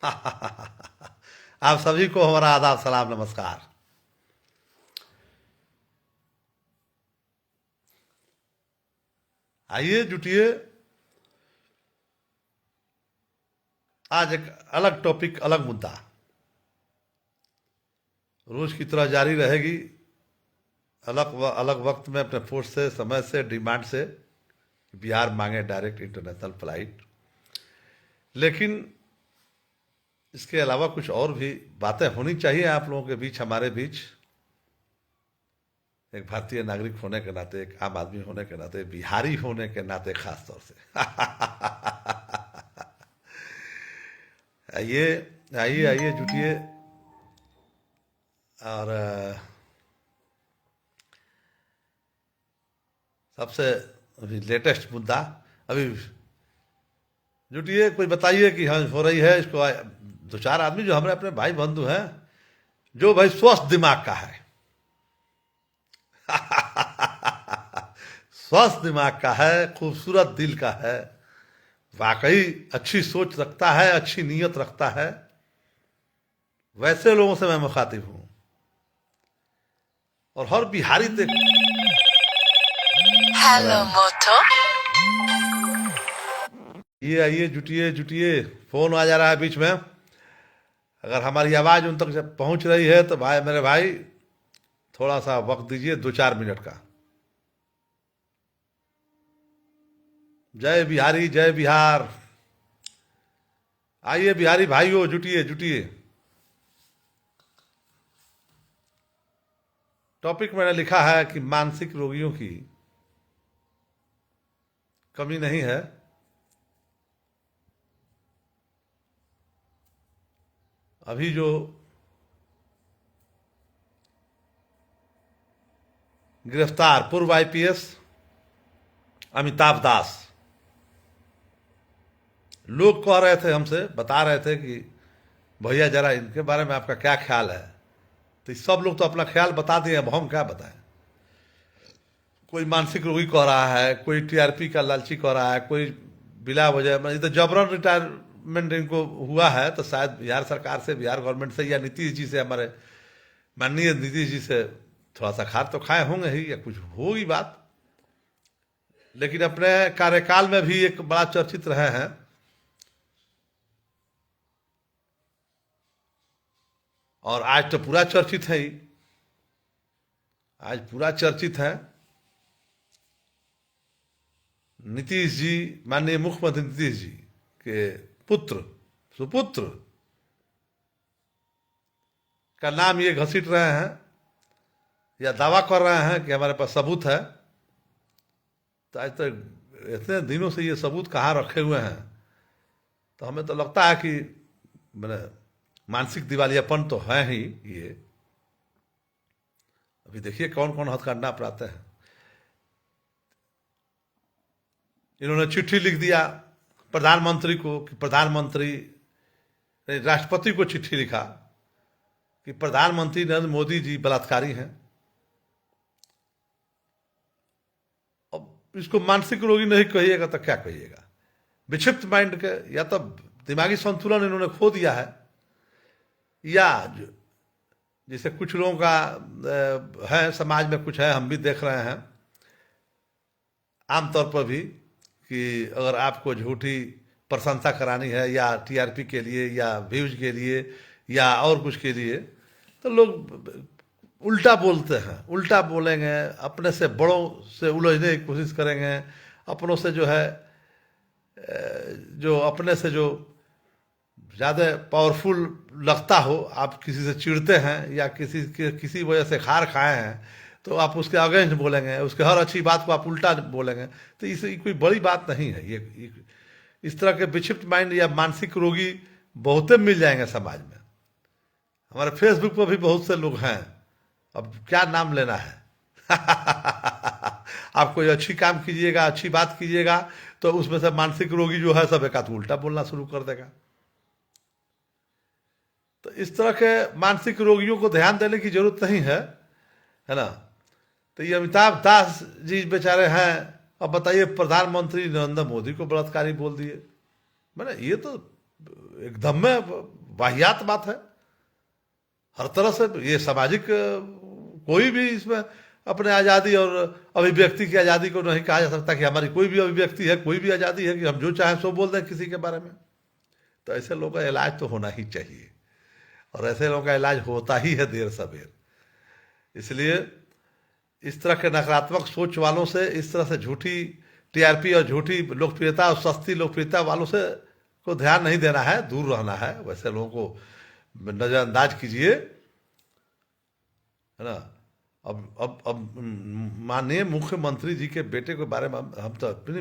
आप सभी को हमारा आदाब सलाम नमस्कार। आइए जुटिए, आज एक अलग टॉपिक, अलग मुद्दा रोज की तरह जारी रहेगी। अलग वक्त में अपने फोर्स से, समय से, डिमांड से बिहार मांगे डायरेक्ट इंटरनेशनल फ्लाइट। लेकिन इसके अलावा कुछ और भी बातें होनी चाहिए आप लोगों के बीच, हमारे बीच। एक भारतीय नागरिक होने के नाते, एक आम आदमी होने के नाते, बिहारी होने के नाते खास तौर से। आइए आइए आइए जुटिए। और सबसे अभी लेटेस्ट मुद्दा, अभी जुटिए, कोई बताइए कि हाँ हो रही है इसको। दो चार आदमी जो हमारे अपने भाई बंधु हैं, जो भाई स्वस्थ दिमाग का है, स्वस्थ दिमाग का है, खूबसूरत दिल का है, वाकई अच्छी सोच रखता है, अच्छी नीयत रखता है, वैसे लोगों से मैं मुखातिब हूं। और हर बिहारी देख, हेलो मोटो, ये आइए जुटिए जुटिए। फोन आ जा रहा है बीच में, अगर हमारी आवाज उन तक जब पहुंच रही है तो भाई, मेरे भाई, थोड़ा सा वक्त दीजिए, 2-4 मिनट का। जय बिहारी, जय बिहार। आइए बिहारी भाइयों, जुटिए जुटिए। टॉपिक मैंने लिखा है कि मानसिक रोगियों की कमी नहीं है। अभी जो गिरफ्तार पूर्व आईपीएस अमिताभ दास, लोग कह रहे थे, हमसे बता रहे थे कि भैया जरा इनके बारे में आपका क्या ख्याल है। तो सब लोग तो अपना ख्याल बता दिए, अब हम क्या बताएं। कोई मानसिक रोगी कह रहा है, कोई टीआरपी का लालची कह रहा है, कोई बिला वजह, मतलब तो जबरन रिटायरमेंट इनको हुआ है, तो शायद बिहार सरकार से, बिहार गवर्नमेंट से, या नीतीश जी से, हमारे माननीय नीतीश जी से थोड़ा सा खार तो खाए होंगे ही, या कुछ होगी बात। लेकिन अपने कार्यकाल में भी एक बड़ा चर्चित रहे हैं, और आज तो पूरा चर्चित है ही। आज पूरा चर्चित है नीतीश जी, माननीय मुख्यमंत्री नीतीश जी के पुत्र, सुपुत्र का नाम ये घसीट रहे हैं, या दावा कर रहे हैं कि हमारे पास सबूत है। तो आज तक इतने दिनों से ये सबूत कहाँ रखे हुए हैं, तो हमें तो लगता है कि मैंने मानसिक दिवालियापन तो है ही ये। अभी देखिए कौन कौन हथकंडा अपनाते हैं। इन्होंने चिट्ठी लिख दिया प्रधानमंत्री को कि प्रधानमंत्री, राष्ट्रपति को चिट्ठी लिखा कि प्रधानमंत्री नरेंद्र मोदी जी बलात्कारी हैं। अब इसको मानसिक रोगी नहीं कहिएगा तो क्या कहिएगा। विक्षिप्त माइंड के, या तो दिमागी संतुलन इन्होंने खो दिया है, या जैसे कुछ लोगों का है समाज में, कुछ है, हम भी देख रहे हैं आमतौर पर भी, कि अगर आपको झूठी प्रशंसा करानी है, या टीआरपी के लिए, या व्यूज के लिए, या और कुछ के लिए, तो लोग उल्टा बोलते हैं, उल्टा बोलेंगे, अपने से बड़ों से उलझने की कोशिश करेंगे, अपनों से जो है, जो अपने से जो ज़्यादा पावरफुल लगता हो, आप किसी से चिढ़ते हैं, या किसी वजह से खार खाए हैं, तो आप उसके अगेंस्ट बोलेंगे, उसके हर अच्छी बात को आप उल्टा बोलेंगे। तो इसे कोई बड़ी बात नहीं है ये। इस तरह के विक्षिप्त माइंड या मानसिक रोगी बहुते मिल जाएंगे समाज में। हमारे फेसबुक पर भी बहुत से लोग हैं, अब क्या नाम लेना है। आप कोई अच्छी काम कीजिएगा, अच्छी बात कीजिएगा, तो उसमें से मानसिक रोगी जो है सब एक आध उल्टा बोलना शुरू कर देगा। तो इस तरह के मानसिक रोगियों को ध्यान देने की जरूरत नहीं है ना। तो ये अमिताभ दास जी बेचारे हैं, अब बताइए प्रधानमंत्री नरेंद्र मोदी को बलात्कारी बोल दिए। मैंने ये तो एकदम में वाहियात बात है। हर तरह से ये सामाजिक कोई भी इसमें अपने आज़ादी और अभिव्यक्ति की आज़ादी को नहीं कहा जा सकता कि हमारी कोई भी अभिव्यक्ति है, कोई भी आज़ादी है कि हम जो चाहें सो बोल दें किसी के बारे में। तो ऐसे लोगों का इलाज तो होना ही चाहिए, और ऐसे लोगों का इलाज होता ही है देर सवेर। इसलिए इस तरह के नकारात्मक सोच वालों से, इस तरह से झूठी टीआरपी और झूठी लोकप्रियता और सस्ती लोकप्रियता वालों से को ध्यान नहीं देना है, दूर रहना है। वैसे लोगों को नजरअंदाज कीजिए, है ना। अब माननीय मुख्यमंत्री जी के बेटे के बारे में हम तो अपनी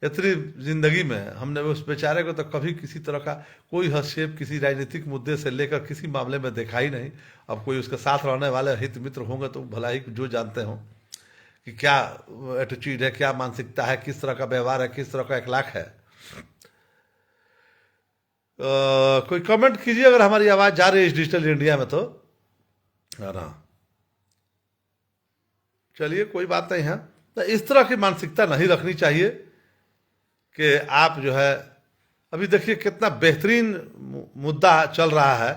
इतनी जिंदगी में हमने उस बेचारे को तो कभी किसी तरह का कोई हस्तक्षेप किसी राजनीतिक मुद्दे से लेकर किसी मामले में देखा ही नहीं। अब कोई उसके साथ रहने वाले हित मित्र होंगे तो भला ही जो जानते हों कि क्या एटीट्यूड है, क्या मानसिकता है, किस तरह का व्यवहार है, किस तरह का अखलाक है। कोई कमेंट कीजिए अगर हमारी आवाज जा रही है इस डिजिटल इंडिया में, तो है ना। चलिए कोई बात नहीं है। तो इस तरह की मानसिकता नहीं रखनी चाहिए कि आप जो है, अभी देखिए कितना बेहतरीन मुद्दा चल रहा है।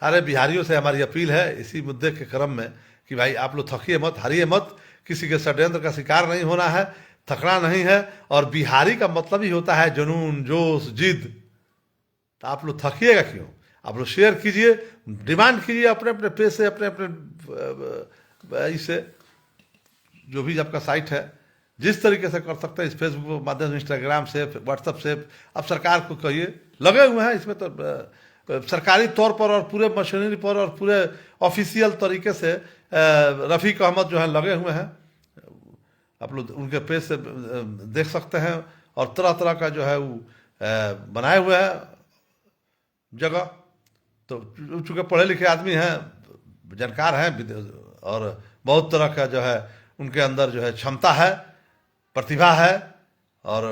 सारे बिहारियों से हमारी अपील है इसी मुद्दे के क्रम में कि भाई आप लोग थकिए मत, हारिए मत, किसी के षड्यंत्र का शिकार नहीं होना है, थकना नहीं है। और बिहारी का मतलब ही होता है जुनून, जोश, जिद। तो आप लोग थकिएगा क्यों? आप लोग शेयर कीजिए, डिमांड कीजिए अपने अपने पेज से, अपने अपने इससे जो भी आपका साइट है, जिस तरीके से कर सकते हैं, इस फेसबुक के माध्यम से, इंस्टाग्राम से, व्हाट्सएप से। अब सरकार को कहिए, लगे हुए हैं इसमें तो सरकारी तौर पर और पूरे मशीनरी पर और पूरे ऑफिशियल तरीके से रफ़ीक अहमद जो है लगे हुए हैं। आप लोग उनके पेज से देख सकते हैं। और तरह तरह का जो है वो बनाए हुए हैं जगह। तो चूँकि पढ़े लिखे आदमी हैं, जानकार हैं, और बहुत तरह का जो है उनके अंदर जो है क्षमता है, प्रतिभा है। और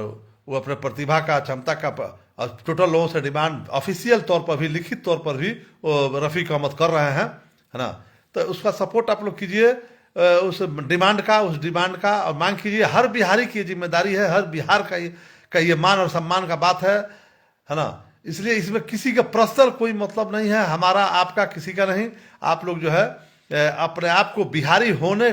वो अपने प्रतिभा का, क्षमता का और टोटल लोगों से डिमांड ऑफिशियल तौर पर भी, लिखित तौर पर भी वो रफ़ीक अहमद कर रहे हैं, है ना। तो उसका सपोर्ट आप लोग कीजिए, उस डिमांड का और मांग कीजिए। हर बिहारी की जिम्मेदारी है, हर बिहार का ये मान और सम्मान का बात है ना। इसलिए इसमें किसी का पर्सनल कोई मतलब नहीं है, हमारा आपका किसी का नहीं। आप लोग जो है अपने आप को बिहारी होने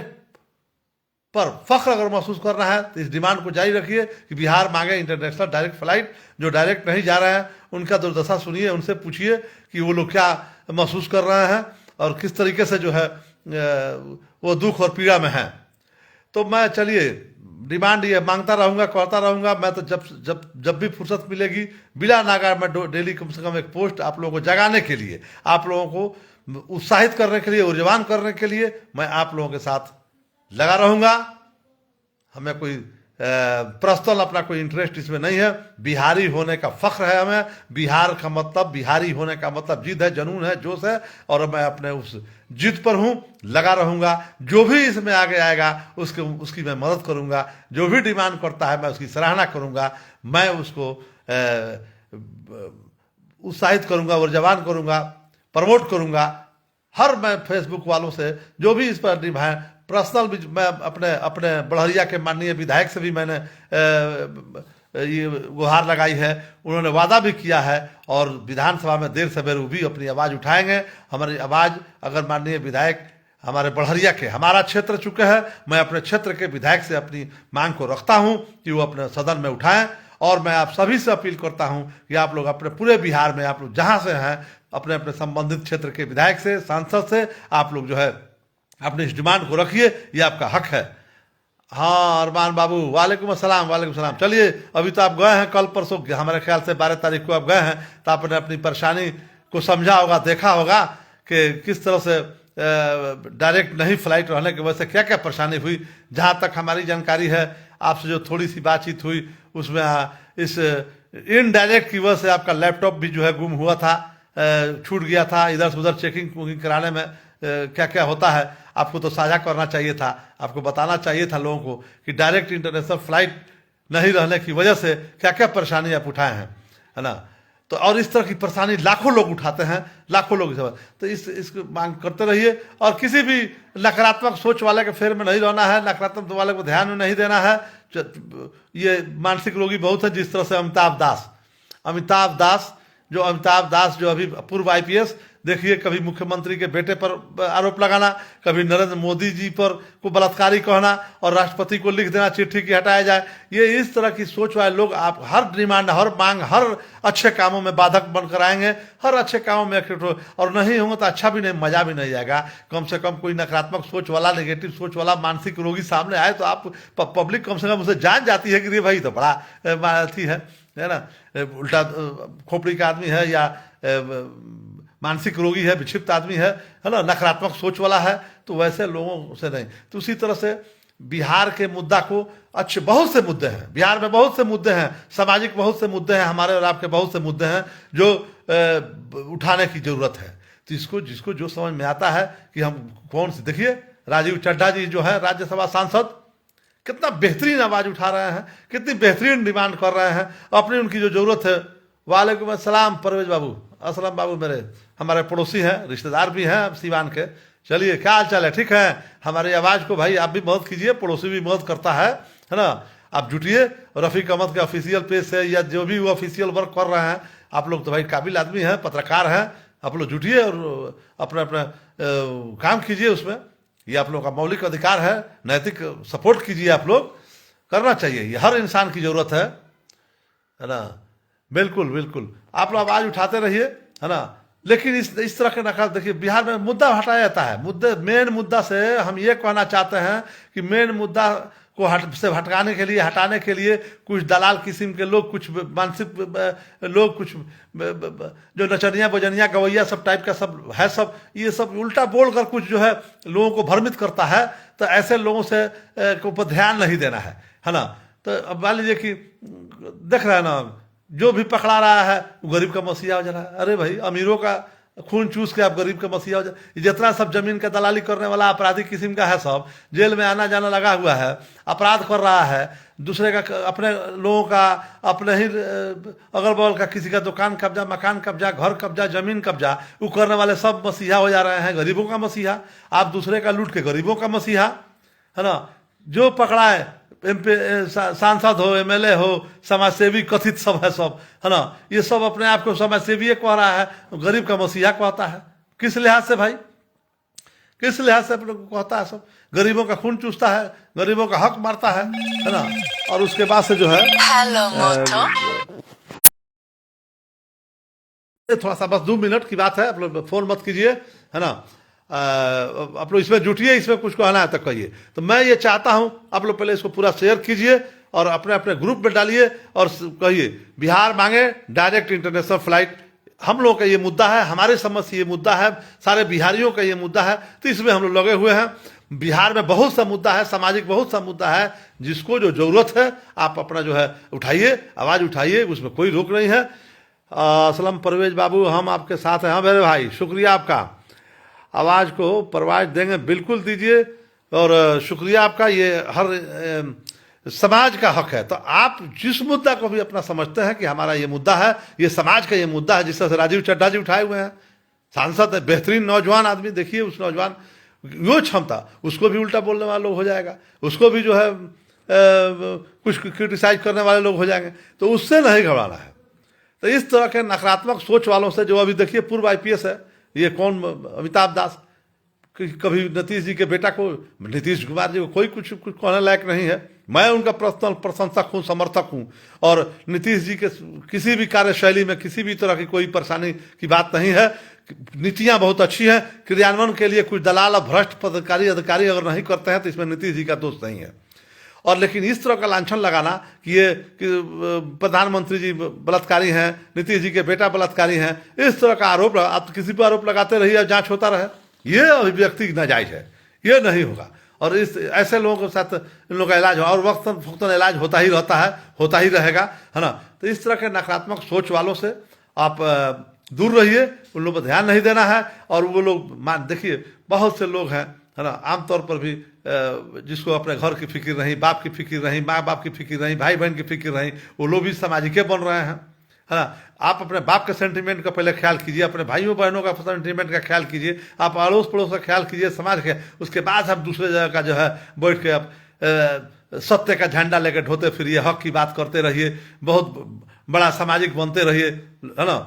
पर फख्र अगर महसूस करना है तो इस डिमांड को जारी रखिए कि बिहार मांगे इंटरनेशनल डायरेक्ट फ्लाइट। जो डायरेक्ट नहीं जा रहे हैं उनका दुर्दशा सुनिए, उनसे पूछिए कि वो लोग क्या महसूस कर रहे हैं और किस तरीके से जो है वो दुख और पीड़ा में हैं। तो मैं चलिए डिमांड ये मांगता रहूँगा, करता रहूँगा। मैं तो जब भी फुर्सत मिलेगी बिला नागा मैं डेली कम से कम एक पोस्ट आप लोगों को जगाने के लिए, आप लोगों को उत्साहित करने के लिए, ऊर्जावान करने के लिए मैं आप लोगों के साथ लगा रहूँगा। हमें कोई पर्सनल अपना कोई इंटरेस्ट इसमें नहीं है। बिहारी होने का फख्र है हमें। बिहार का मतलब, बिहारी होने का मतलब जिद है, जुनून है, जोश है। और मैं अपने उस जिद पर हूँ, लगा रहूँगा। जो भी इसमें आगे आएगा उसकी मैं मदद करूँगा। जो भी डिमांड करता है मैं उसकी सराहना करूँगा। मैं उसको उत्साहित करूँगा, ऊर्जावान करूँगा, प्रमोट करूँगा। हर मैं फेसबुक वालों से जो भी इस पर पर्सनल भी मैं अपने बड़हरिया के माननीय विधायक से भी मैंने ये गुहार लगाई है। उन्होंने वादा भी किया है और विधानसभा में देर सवेर वो भी अपनी आवाज़ उठाएंगे। हमारी आवाज़ अगर माननीय विधायक हमारे बड़हरिया के, हमारा क्षेत्र चुके हैं, मैं अपने क्षेत्र के विधायक से अपनी मांग को रखता हूं कि वो अपने सदन में उठाएं। और मैं आप सभी से अपील करता हूं कि आप लोग अपने पूरे बिहार में, आप लोग जहां से हैं, अपने अपने संबंधित क्षेत्र के विधायक से, सांसद से आप लोग जो है अपने इस डिमांड को रखिए। ये आपका हक है। हाँ अरमान बाबू, वालेकुम अस्सलाम, वालेकुम सलाम। चलिए, अभी तो आप गए हैं, कल परसों हमारे ख्याल से 12 तारीख को आप गए हैं, तो आपने अपनी परेशानी को समझा होगा, देखा होगा कि किस तरह से डायरेक्ट नहीं फ्लाइट रहने की वजह से क्या क्या परेशानी हुई। जहाँ तक हमारी जानकारी है, आपसे जो थोड़ी सी बातचीत हुई उसमें इस इनडायरेक्ट की वजह से आपका लैपटॉप भी जो है गुम हुआ था, छूट गया था। इधर से उधर चेकिंग कराने में क्या क्या होता है, आपको तो साझा करना चाहिए था, आपको बताना चाहिए था लोगों को कि डायरेक्ट इंटरनेशनल फ्लाइट नहीं रहने की वजह से क्या क्या परेशानी आप उठाए हैं, है ना। तो और इस तरह की परेशानी लाखों लोग उठाते हैं, लाखों लोग। तो इसको मांग करते रहिए और किसी भी नकारात्मक सोच वाले के फेर में नहीं रहना है, नकारात्मक वाले को ध्यान में नहीं देना है। ये मानसिक रोगी बहुत है, जिस तरह से अमिताभ दास अमिताभ दास जो अभी पूर्व आईपीएस, देखिए कभी मुख्यमंत्री के बेटे पर आरोप लगाना, कभी नरेंद्र मोदी जी पर को बलात्कारी कहना और राष्ट्रपति को लिख देना चिट्ठी की हटाया जाए। ये इस तरह की सोच वाले लोग आप हर डिमांड, हर मांग, हर अच्छे कामों में बाधक बनकर आएंगे, हर अच्छे कामों में और नहीं होंगे तो अच्छा भी नहीं, मजा भी नहीं आएगा। कम से कम कोई नकारात्मक सोच वाला, नेगेटिव सोच वाला मानसिक रोगी सामने आए तो आप पब्लिक कम से कम उसे जान जाती है कि ये भाई तो बड़ा अथी है ना, उल्टा खोपड़ी का आदमी है या मानसिक रोगी है, विक्षिप्त आदमी है ना, नकारात्मक सोच वाला है। तो वैसे लोगों से नहीं। तो उसी तरह से बिहार के मुद्दा को अच्छे बहुत से मुद्दे हैं, बिहार में बहुत से मुद्दे हैं, सामाजिक बहुत से मुद्दे हैं, हमारे और आपके बहुत से मुद्दे हैं जो उठाने की जरूरत है। तो इसको जिसको जो समझ में आता है कि हम कौन से, देखिए राजीव चड्ढा जी जो है राज्यसभा सांसद, कितना बेहतरीन आवाज उठा रहे हैं, कितनी बेहतरीन डिमांड कर रहे हैं अपनी, उनकी जो जरूरत है। वालेकुम अस्सलाम परवेज बाबू, असलम बाबू, मेरे हमारे पड़ोसी हैं, रिश्तेदार भी हैं सीवान के। चलिए क्या हाल चाल है, ठीक है? हमारी आवाज़ को भाई आप भी मदद कीजिए, पड़ोसी भी मदद करता है ना। आप जुटिए, रफ़ीक अहमद के ऑफिशियल पेज से या जो भी वो ऑफिशियल वर्क कर रहे हैं, आप लोग तो भाई काबिल आदमी हैं, पत्रकार हैं, आप लोग जुटिए और अपना अपना काम कीजिए उसमें। ये आप लोग का मौलिक अधिकार है, नैतिक सपोर्ट कीजिए, आप लोग करना चाहिए, ये हर इंसान की जरूरत है ना। बिल्कुल बिल्कुल, आप लोग आवाज़ उठाते रहिए, है ना। लेकिन इस तरह के नकार, देखिए बिहार में मुद्दा हटाया जाता है। मेन मुद्दा से हम ये कहना चाहते हैं कि मेन मुद्दा को हटाने के लिए कुछ दलाल किस्म के लोग, कुछ मानसिक लोग, कुछ जो नचनिया बजनिया गवैया सब टाइप का सब है, सब ये सब उल्टा बोल कर कुछ जो है लोगों को भ्रमित करता है। तो ऐसे लोगों से को पर ध्यान नहीं देना है ना। तो अब मान लीजिए कि देख रहे हैं ना, जो भी पकड़ा रहा है वो गरीब का मसीहा हो जा रहा है। अरे भाई, अमीरों का खून चूस के आप गरीब का मसीहा हो जाए। जितना सब जमीन का दलाली करने वाला अपराधी किस्म का है, सब जेल में आना जाना लगा हुआ है, अपराध कर रहा है, दूसरे का, अपने लोगों का, अपने ही अगल बगल का किसी का दुकान कब्जा, मकान कब्जा, घर कब्जा, जमीन कब्जा, वो करने वाले सब मसीहा हो जा रहे हैं, गरीबों का मसीहा। आप दूसरे का लूट के गरीबों का मसीहा, है ना। जो पकड़ा है सांसद हो, एमएलए हो, समाजसेवी कथित सब है, सब है ना, ये सब अपने आप को समाजसेवी कह रहा है, गरीब का मसीहा कहता है। किस लिहाज से भाई, किस लिहाज से अपने को कहता है? सब गरीबों का खून चूसता है, गरीबों का हक मारता है ना। और उसके बाद से जो है थोड़ा सा बस 2 मिनट की बात है, आप लोग फोन मत कीजिए, है ना। आप लोग इसमें जुटिए, इसमें कुछ कहना है तो कहिए। तो मैं ये चाहता हूं आप लोग पहले इसको पूरा शेयर कीजिए और अपने अपने ग्रुप में डालिए और कहिए बिहार मांगे डायरेक्ट इंटरनेशनल फ्लाइट। हम लोग का ये मुद्दा है, हमारे समझ से ये मुद्दा है, सारे बिहारियों का ये मुद्दा है। तो इसमें हम लोग लगे हुए हैं। बिहार में बहुत सा मुद्दा है, सामाजिक बहुत सा मुद्दा है, जिसको जो जरूरत है आप अपना जो है उठाइए, आवाज उठाइए, उसमें कोई रोक नहीं है। असलम परवेज बाबू, हम आपके साथ हैं। हाँ मेरे भाई, शुक्रिया आपका, आवाज़ को परवाज देंगे, बिल्कुल दीजिए। और शुक्रिया आपका, ये हर समाज का हक है। तो आप जिस मुद्दा को भी अपना समझते हैं कि हमारा ये मुद्दा है, ये समाज का ये मुद्दा है, जिस तरह से राजीव चड्ढा जी उठाए हुए हैं, सांसद है, बेहतरीन नौजवान आदमी, देखिए उस नौजवान यो क्षमता, उसको भी उल्टा बोलने वाला लोग हो जाएगा, उसको भी जो है कुछ क्रिटिसाइज करने वाले लोग हो जाएंगे। तो उससे नहीं घबराना है। तो इस तरह के नकारात्मक सोच वालों से, जो अभी देखिए पूर्व आईपीएस है, ये कौन, अमिताभ दास, कभी नीतीश जी के बेटा को, नीतीश कुमार जी को कोई कुछ कहने लायक नहीं है। मैं उनका पर्सनल प्रशंसक हूँ, समर्थक हूँ। और नीतीश जी के किसी भी कार्यशैली में किसी भी तरह की कोई परेशानी की बात नहीं है। नीतियाँ बहुत अच्छी हैं, क्रियान्वयन के लिए कुछ दलाल और भ्रष्ट अधिकारी अगर नहीं करते हैं तो इसमें नीतीश जी का दोष नहीं है। और लेकिन इस तरह का लांछन लगाना कि ये प्रधानमंत्री जी बलात्कारी हैं, नीतीश जी के बेटा बलात्कारी हैं, इस तरह का आरोप आप किसी पर आरोप लगाते रहिए, जांच होता रहे, ये अभिव्यक्ति नाजायज है, ये नहीं होगा। और इस ऐसे लोगों के साथ इन लोगों का इलाज हो, और वक्त फक्तन इलाज होता ही रहता है, होता ही रहेगा, है ना। तो इस तरह के नकारात्मक सोच वालों से आप दूर रहिए, उन लोगों पर ध्यान नहीं देना है। और वो लोग देखिए बहुत से लोग हैं, है ना, आमतौर पर भी जिसको अपने घर की फिक्र नहीं, बाप की फिक्र नहीं, माँ बाप की फिक्र नहीं, भाई बहन की फिक्र नहीं, वो लोग भी सामाजिक बन रहे हैं, है ना। आप अपने बाप के सेंटीमेंट का पहले ख्याल कीजिए, अपने भाइयों बहनों का सेंटीमेंट का ख्याल कीजिए, आप अड़ोस पड़ोस का ख्याल कीजिए, समाज के। उसके बाद आप दूसरे जगह का जो है बैठ के आप सत्य का झंडा लेकर ढोते फिरिए, हक की बात करते रहिए। बहुत बड़ा सामाजिक बनते रहिए, है ना।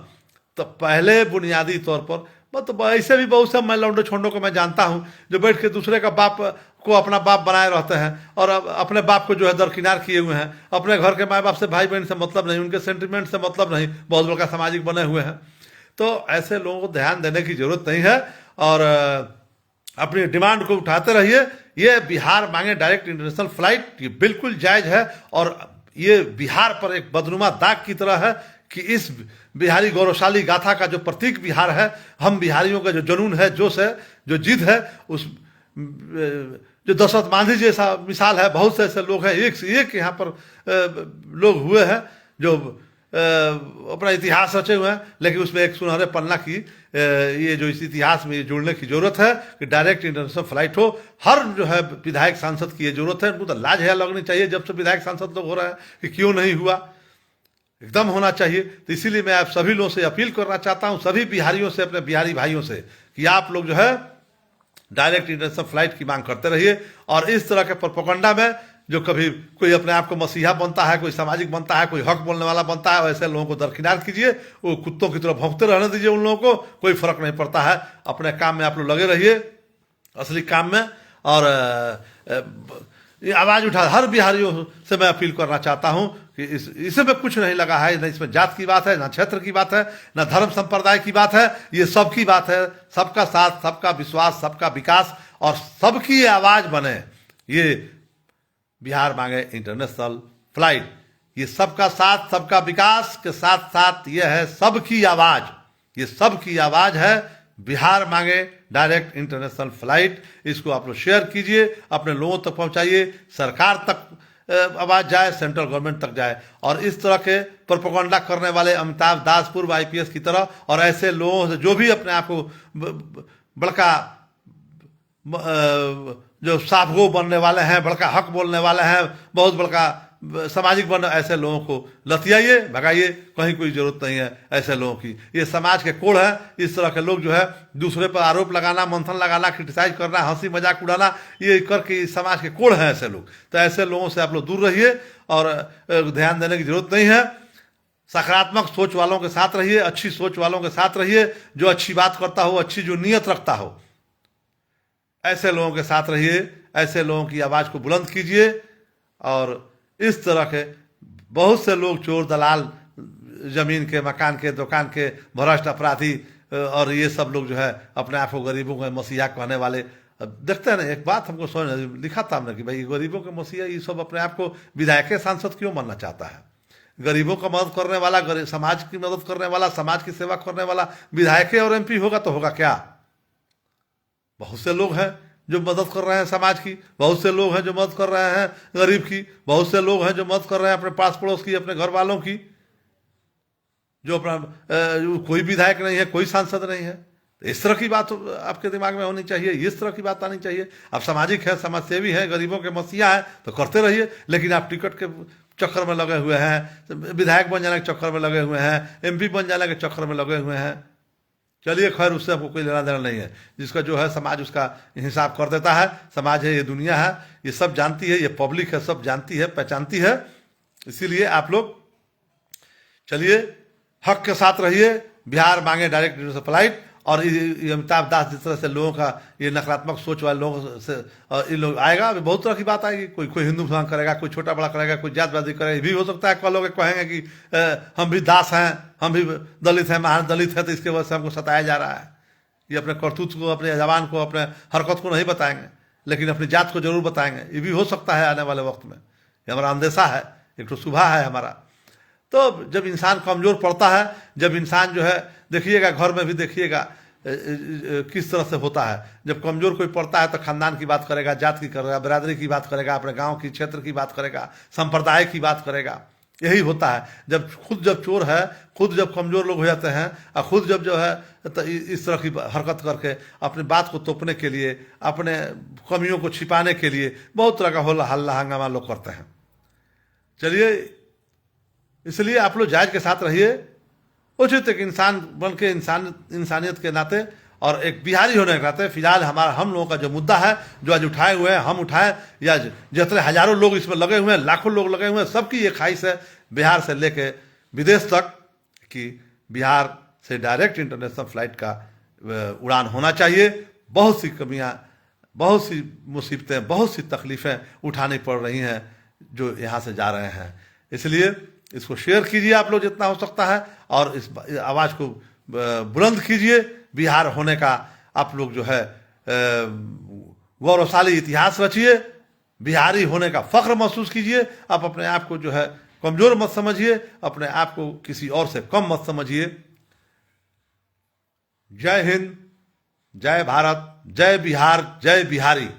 तो पहले बुनियादी तौर पर मतलब ऐसे भी बहुत से मैं लौंडे छोंडों को मैं जानता हूं जो बैठ के दूसरे का बाप को अपना बाप बनाए रहते हैं और अपने बाप को जो है दरकिनार किए हुए हैं, अपने घर के माँ बाप से भाई बहन से मतलब नहीं, उनके सेंटिमेंट से मतलब नहीं, बहुत बड़ा सामाजिक बने हुए हैं। तो ऐसे लोगों को ध्यान देने की जरूरत नहीं है और अपनी डिमांड को उठाते रहिए। ये बिहार मांगे डायरेक्ट इंटरनेशनल फ्लाइट, ये बिल्कुल जायज है और ये बिहार पर एक बदनुमा दाग की तरह है कि इस बिहारी गौरवशाली गाथा का जो प्रतीक बिहार है, हम बिहारियों का जो जुनून है, जोश है, जो जिद है, उस जो दशरथ मांझी जैसा मिसाल है, बहुत से ऐसे लोग हैं, एक से एक यहाँ पर लोग हुए हैं जो अपना इतिहास रचे हुए हैं, लेकिन उसमें एक सुनहरे पन्ना की ये जो इस इतिहास में जुड़ने की जरूरत है कि डायरेक्ट इंटरनेशनल फ्लाइट हो। हर जो है विधायक सांसद की ये जरूरत है, उनको तो लाज है लगनी चाहिए जब से विधायक सांसद लोग हो रहे हैं कि क्यों नहीं हुआ, एकदम होना चाहिए। तो इसीलिए मैं आप सभी लोगों से अपील करना चाहता हूं, सभी बिहारियों से, अपने बिहारी भाइयों से, कि आप लोग जो है डायरेक्ट इंटरनेशनल फ्लाइट की मांग करते रहिए और इस तरह के प्रोपेगेंडा में जो कभी कोई अपने आप को मसीहा बनता है, कोई सामाजिक बनता है, कोई हक बोलने वाला बनता है, वैसे लोगों को दरकिनार कीजिए, वो कुत्तों की तरह भौंकते रहने दीजिए, उन लोगों को कोई फर्क नहीं पड़ता है। अपने काम में आप लोग लगे रहिए, असली काम में। और ये आवाज उठा हर बिहारियों से मैं अपील करना चाहता हूं कि इसमें कुछ नहीं लगा है, न इसमें जात की बात है, न क्षेत्र की बात है, न धर्म संप्रदाय की बात है, ये सबकी बात है। सबका साथ, सबका विश्वास, सबका विकास और सबकी आवाज बने। ये बिहार मांगे इंटरनेशनल फ्लाइट, ये सबका साथ, सबका विकास के साथ साथ ये है सबकी आवाज, ये सबकी आवाज है। बिहार मांगे डायरेक्ट इंटरनेशनल फ्लाइट, इसको आप लोग शेयर कीजिए, अपने लोगों तक पहुंचाइए, सरकार तक आवाज जाए, सेंट्रल गवर्नमेंट तक जाए। और इस तरह के प्रोपेगेंडा करने वाले अमिताभ दास पूर्व IPS की तरह और ऐसे लोगों से जो भी अपने आप को बड़का जो साफगो बनने वाले हैं, बड़का हक बोलने वाले हैं, बहुत बड़का सामाजिक बन, ऐसे लोगों को लतियाइए, भगाइए, कहीं कोई जरूरत नहीं है ऐसे लोगों की। ये समाज के कोड़ है। इस तरह के लोग जो है दूसरे पर आरोप लगाना, मंथन लगाना, क्रिटिसाइज करना, हंसी मजाक उड़ाना, ये करके समाज के कोड़ हैं ऐसे लोग। तो ऐसे लोगों से आप लोग दूर रहिए और ध्यान देने की जरूरत नहीं है। सकारात्मक सोच वालों के साथ रहिए, अच्छी सोच वालों के साथ रहिए, जो अच्छी बात करता हो, अच्छी जो नीयत रखता हो, ऐसे लोगों के साथ रहिए, ऐसे लोगों की आवाज को बुलंद कीजिए। और इस तरह के बहुत से लोग, चोर दलाल, जमीन के, मकान के, दुकान के, भ्रष्ट अपराधी और ये सब लोग जो है अपने आप को गरीबों के मसीहा कहने वाले, देखते हैं ना। एक बात हमको समझ लिखा था हमने कि भाई गरीबों के मसीहा ये सब अपने आप को विधायक सांसद क्यों मानना चाहता है? गरीबों का मदद करने वाला, समाज की मदद करने वाला, समाज की सेवा करने वाला विधायक और MP होगा तो होगा क्या? बहुत से लोग हैं जो मदद कर रहे हैं समाज की, बहुत से लोग हैं जो मदद कर रहे हैं गरीब की, बहुत से लोग हैं जो मदद कर रहे हैं अपने पास पड़ोस की, अपने घर वालों की। जो अपना कोई विधायक नहीं है, कोई सांसद नहीं है। इस तरह की बात आपके दिमाग में होनी चाहिए, इस तरह की बात आनी चाहिए। आप सामाजिक है, समाजसेवी है, गरीबों के मसीहा है तो करते रहिए, लेकिन आप टिकट के चक्कर में लगे हुए हैं, विधायक बन जाने के चक्कर में लगे हुए हैं, MP बन जाने के चक्कर में लगे हुए हैं। चलिए खैर, उससे आपको कोई लेना देना नहीं है। जिसका जो है समाज उसका हिसाब कर देता है। समाज है, ये दुनिया है, ये सब जानती है, ये पब्लिक है, सब जानती है, पहचानती है। इसीलिए आप लोग चलिए हक के साथ रहिए। बिहार मांगे डायरेक्ट इंटरनेशनल फ्लाइट। और ये अमिताभ दास जिस तरह से लोगों का ये नकारात्मक सोच वाले लोगों से इन लोग आएगा, अभी बहुत तरह की बात आएगी। कोई हिंदू मुसलमान करेगा, कोई छोटा बड़ा करेगा, कोई जातवादी करेगा। ये भी हो सकता है कल लोग कहेंगे कि हम भी दास हैं, हम भी दलित हैं, महान दलित है, तो इसके वजह से हमको सताया जा रहा है। ये अपने करतूत को, अपने जवान को, अपने हरकत को नहीं बताएंगे, लेकिन अपनी जात को जरूर बताएंगे। ये भी हो सकता है आने वाले वक्त में। ये हमारा अंदेशा है, एक तो सुबह है हमारा। तो जब इंसान कमजोर पड़ता है, जब इंसान जो है, देखिएगा घर में भी देखिएगा किस तरह से होता है। जब कमजोर कोई पड़ता है तो खानदान की बात करेगा, जात की करेगा, बिरादरी की बात करेगा, अपने गांव की, क्षेत्र की बात करेगा, संप्रदाय की बात करेगा। यही होता है। जब चोर है, खुद जब कमजोर लोग हो जाते हैं और खुद जब जो है तो इस तरह की हरकत करके अपनी बात को तोपने के लिए, अपने कमियों को छिपाने के लिए बहुत तरह का हल्ला हंगामा लोग करते हैं। चलिए, इसलिए आप लोग जायज के साथ रहिए, उचित एक इंसान बन के, इंसानियत के नाते और एक बिहारी होने के नाते। फिलहाल हम लोगों का जो मुद्दा है, जो आज उठाए हुए हैं, हम उठाएं या जितने हजारों लोग इसमें लगे हुए हैं, लाखों लोग लगे हुए हैं, सबकी ये ख्वाहिश है बिहार से लेके विदेश तक कि बिहार से डायरेक्ट इंटरनेशनल फ्लाइट का उड़ान होना चाहिए। बहुत सी कमियां, बहुत सी मुसीबतें, बहुत सी तकलीफ़ें उठानी पड़ रही हैं जो यहाँ से जा रहे हैं। इसलिए इसको शेयर कीजिए आप लोग जितना हो सकता है, और इस आवाज़ को बुलंद कीजिए। बिहार होने का आप लोग जो है गौरवशाली इतिहास रचिए, बिहारी होने का फख्र महसूस कीजिए। आप अपने आप को जो है कमज़ोर मत समझिए, अपने आप को किसी और से कम मत समझिए। जय हिंद, जय भारत, जय बिहार, जय बिहारी।